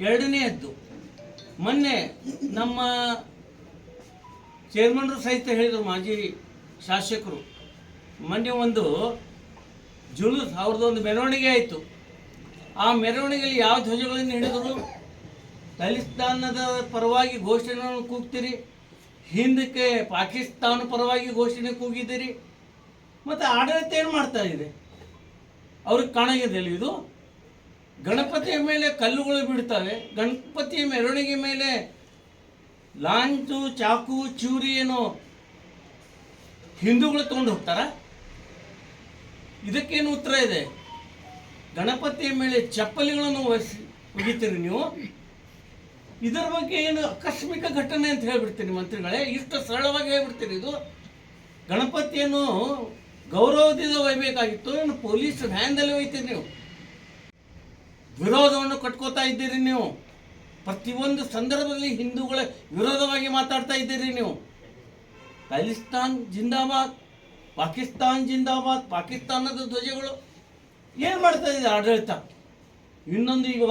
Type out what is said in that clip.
ಎರಡನೆಯದ್ದು, ಮೊನ್ನೆ ನಮ್ಮ ಚೇರ್ಮನ್ರು ಸಹಿತ ಹೇಳಿದರು, ಮಾಜಿ ಶಾಸಕರು, ಮೊನ್ನೆ ಒಂದು ಜುಲೂಸ್ ಅವ್ರದ್ದೊಂದು ಮೆರವಣಿಗೆ ಆಯಿತು. ಆ ಮೆರವಣಿಗೆಯಲ್ಲಿ ಯಾವ ಧ್ವಜಗಳನ್ನು ಹಿಡಿದರು? ಖಲಿಸ್ತಾನದ ಪರವಾಗಿ ಘೋಷಣೆಗಳನ್ನು ಕೂಗ್ತೀರಿ, ಹಿಂದಕ್ಕೆ ಪಾಕಿಸ್ತಾನ ಪರವಾಗಿ ಘೋಷಣೆ ಕೂಗಿದ್ದೀರಿ, ಮತ್ತು ಆಡಳಿತ ಏನು ಮಾಡ್ತಾ ಇದೆ ಅವ್ರಿಗೆ ಕಾಣಾಗಿದೆಯಲ್ಲ. ಇದು ಗಣಪತಿಯ ಮೇಲೆ ಕಲ್ಲುಗಳು ಬಿಡ್ತವೆ, ಗಣಪತಿಯ ಮೆರವಣಿಗೆ ಮೇಲೆ ಲಾಂಚು, ಚಾಕು, ಚೂರಿ ಏನೋ ಹಿಂದೂಗಳು ತೊಗೊಂಡು ಹೋಗ್ತಾರ? ಇದಕ್ಕೇನು ಉತ್ತರ ಇದೆ? ಗಣಪತಿಯ ಮೇಲೆ ಚಪ್ಪಲಿಗಳನ್ನು ಒಗಿತೀರಿ ನೀವು. ಇದರ ಬಗ್ಗೆ ಏನು ಆಕಸ್ಮಿಕ ಘಟನೆ ಅಂತ ಹೇಳ್ಬಿಡ್ತೀರಿ ಮಂತ್ರಿಗಳೇ, ಇಷ್ಟು ಸರಳವಾಗಿ ಹೇಳ್ಬಿಡ್ತೀರಿ. ಇದು ಗಣಪತಿಯನ್ನು ಗೌರವದಿಂದ ಒಯ್ಯಬೇಕಾಗಿತ್ತು, ಏನು ಪೊಲೀಸ್ ವ್ಯಾನ್ದಲ್ಲಿ ಒಯ್ತೀರಿ ನೀವು? ವಿರೋಧವನ್ನು ಕಟ್ಕೋತಾ ಇದ್ದೀರಿ ನೀವು. ಪ್ರತಿಯೊಂದು ಸಂದರ್ಭದಲ್ಲಿ ಹಿಂದೂಗಳ ವಿರೋಧವಾಗಿ ಮಾತಾಡ್ತಾ ಇದ್ದೀರಿ ನೀವು. ಖಲಿಸ್ತಾನ್ ಜಿಂದಾಬಾದ್, ಪಾಕಿಸ್ತಾನ್ ಜಿಂದಾಬಾದ್, ಪಾಕಿಸ್ತಾನದ ಧ್ವಜಗಳು ಏನು ಮಾಡ್ತಾ ಇದೆ ಆಡಳಿತ? ಇನ್ನೊಂದು ಈಗ